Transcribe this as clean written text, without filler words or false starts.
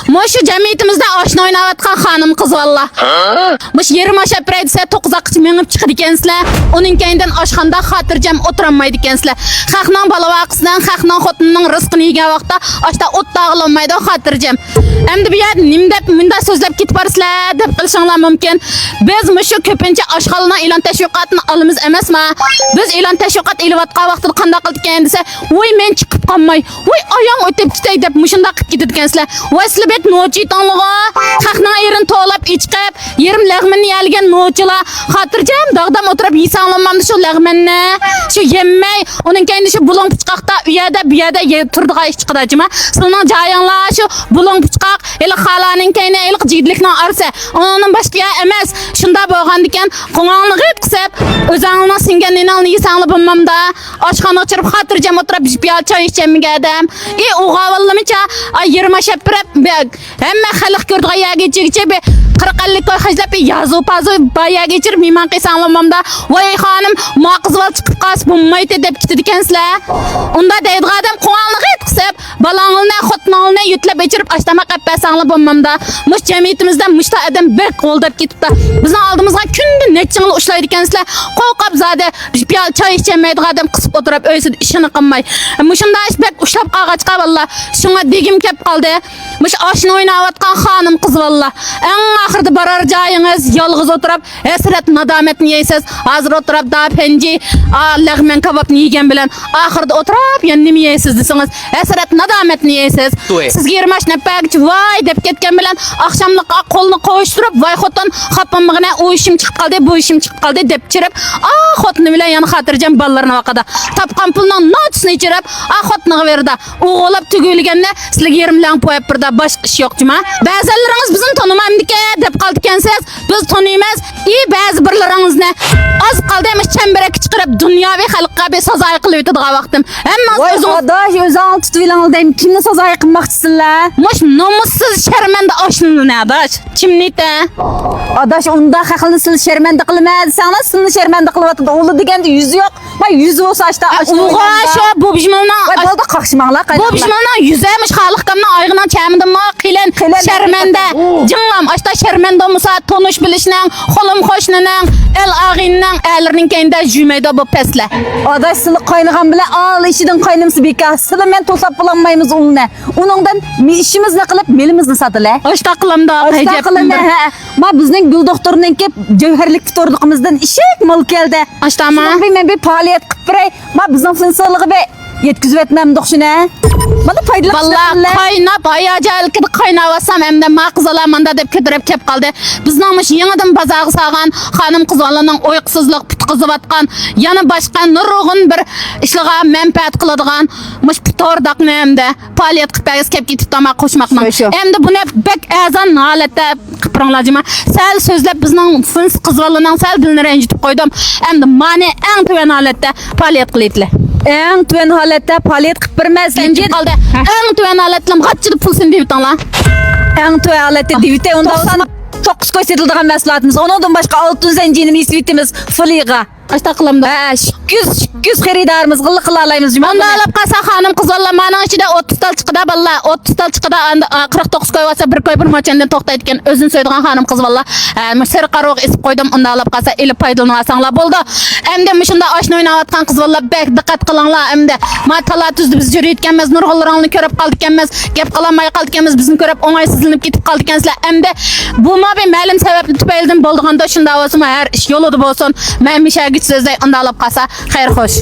Moşu cemiyetimizde aşna oynayotgan hanım kız valla. Moş yerim aşap bireydi 9 akıcı menip çıkır ikensizler. Onun kendinden aşkanda hatırcam oturanmaydı ikensizler. Xalqning bala vaqisidan, xalqning xotinning rizqini yegan vaqtda aşta ot dağılmaydı hatırcam. Endi bu yer nim deb munda so'zlab ketib borsizlar deb qilishinglar mumkin. Biz mushu ko'pincha oshxonaning e'lon tashviqotini olamiz emasmi? Biz e'lon tashviqot elayotgan vaqtida qanday qildik desa, "Voy men chiqib qolmay, voy oyong o'tib ketay" deb mushunda qilib ketadikansizlar. Voy sizlar bet nochi tonlig'i, xalqning erin to'lab ichqib, yerim lag'minni yalgan nochilar. Xotirjam dog'dam o'tirib yesanglanmamdi shu lag'minni. Shu yemmay, uning kayni shu bulong puchqoqda u yerda bu yerda turdigan ish chiqadajima. Sizning joyinglar shu bulong puchqoq, eli xalaning kayni eli jidlikning arsa. Onun başqa emas. Shunda bo'lgandikan, qo'ng'ongni g'ib qisib, o'zingning singaningni yesanglar bo'lmamda. Oshxona ochirib xotirjam o'tirib piyol choy ichamiga adam. O'g'avallimicha, ay yerim ashab birab, hamma xalq ko'rdigan yagichigacha 40-50 koy hajlab yozuv pazu baya geçirib mehmon qilsanglamamda. Voy xonim, ma qizval chiqib qolsa bo'lmaydi deb ketdikansizlar. Unda deydi odam qo'ng'ongni g'ib qisib, balangni, xotiningni yutlab ichirib ashtama qappasanglar bo'lmamda. Mush jamiyatimizda mushta adam bir qo'ldab ketibdi. Bizning oldimizga kunda nechingni ushlaydi ekansizlar. Qo'rqib zade piyol choy ichamaydi odam qisib o'tirib o'ysida ishini qilmay. Mushunda ish bek ushlab qolg'achqa valla. Shunga degim kelib qoldi. Mush oshni o'ynayotgan xonim qiz valla. Eng oxirda borar joyingiz yolg'iz o'tirib, hasrat nadomatni yeysiz. Hozir o'tirib da penji, lag'man kabobni yegan bilan oxirda o'tirib, yana nima yeysiz desangiz, hasrat nadomatni yeysiz. Sizga yermash napagchi voy deb ketgan bilan oqshomliqqa qo'lni qo'yishtirib, voy xotin xopimig'ina u ishim chiqib qoldi, bu ishim chiqib qoldi deb chirib, xotini bilan yana xotirjam bolalarni vaqada topgan pulning notisini ichirib, xotiniga berdi. O'g'lab tugilganda sizlarga yerimlan qo'yib birda boshqa ish yo'qchima. Ba'zilaringiz bizni tanimamdiki deb qoldikansiz, biz taniymiz. Ba'zi birlaringizni oz qoldi emas chambarak chiqarib dunyoviy xalqqa be sazoy qilib o'tadigan vaqtim. Hamma o'zingiz o'zing tutib ilang deyim. Kimni sazoy qilmoqchisizlar? Mosh nomussiz sharmanda oshnini adash. Kimnita? Adash unda haqni siz sharmanda qilmaydi. Sana sizni sharmanda qilyapti. O'g'li deganda yuzi yo'q. Va yuzi bo'lsa ashta Uyg'a shu bu bishmalning. Bo'ldi qaqshmanglar. Bu bishmalning yuzamış xalqimning oyig'ining chamidan qilin sharmanda. Jinglam ashta sharmanda musa tonush bilishning, xolim qo'shnining, el ag'inning, ellarning kayinda jumayda bu pesla. Adash sizni qaynagan bilan al ishidan qaynimsi bekar. Sizlar men to'sab bo'lmaymiz uni. Uningdan ishimizni qilib, melimizni sotdilar. Ashta qilamda Ma bizning gul doktorininki javharlik fitorligimizdan ishak mol keldi. Ashtami? Men bir faoliyat qilib beray. Ma bizning sinsorligi be yetkizib etmamdiq shuni. Mana foydali vallahi qaynab hayajonli qaynavasam hamda maqzalamanda deb kidirib kelib qoldi. Bizning yangidan bazog'i sog'an xonim qizlarning uyqusizlik qiziyotgan, yana boshqa nurg'un bir ishlarga manfaat qiladigan mush pitordaqni hamda faoliyat qilib kelib ketibdi ama qo'shmoqni. Endi buni bek azon holatda qipranlajima. Sal so'zlab bizning fins qizlarning sal dilini ranjitib qo'ydim. Endi mani eng tuvan holatda faoliyat qilaydilar. Eng tuvan holatda faoliyat qilib bermasdan qoldi. Eng tuvan holatlam qancha pulsin deyotanglar. Eng tuvan holatda deyite unda 9 ko'rsatilgan mahsulotimiz. Ondan boshqa oltin zanjirimiz, svitimiz, filiga. Ashta qilamda. 100 xaridorimiz g'illi qila olamiz. Unda olib qasa xonim qizlar mana ichida 30 tal chiqida balla, 30 tal chiqida 49 koy bo'lsa bir koy bir machandan to'xtaydi ekan. O'zini so'ydigan xonim qizlar. Musir qaroq isib qo'ydim. Unda olib qasa elib foydalanasanglar bo'ldi. Endi shunda oshni o'ynayotgan qizlar bek diqqat qilinglar. Endi ma talatuzda biz yurayotganmiz, nurg'unlarni ko'rib qoldik-ekanmiz, gap qilolmay qoldik-ekanmiz, bizni ko'rib o'ng'aysizlanib ketib qoldik-ekansizlar. Endi bu mobil ma'lum sababli tufaylidan bo'ldiganda shunda bo'lsa har ish yo'lida bo'lsin. Men mishaga so'zday unda olib qasa xayr xo'sh.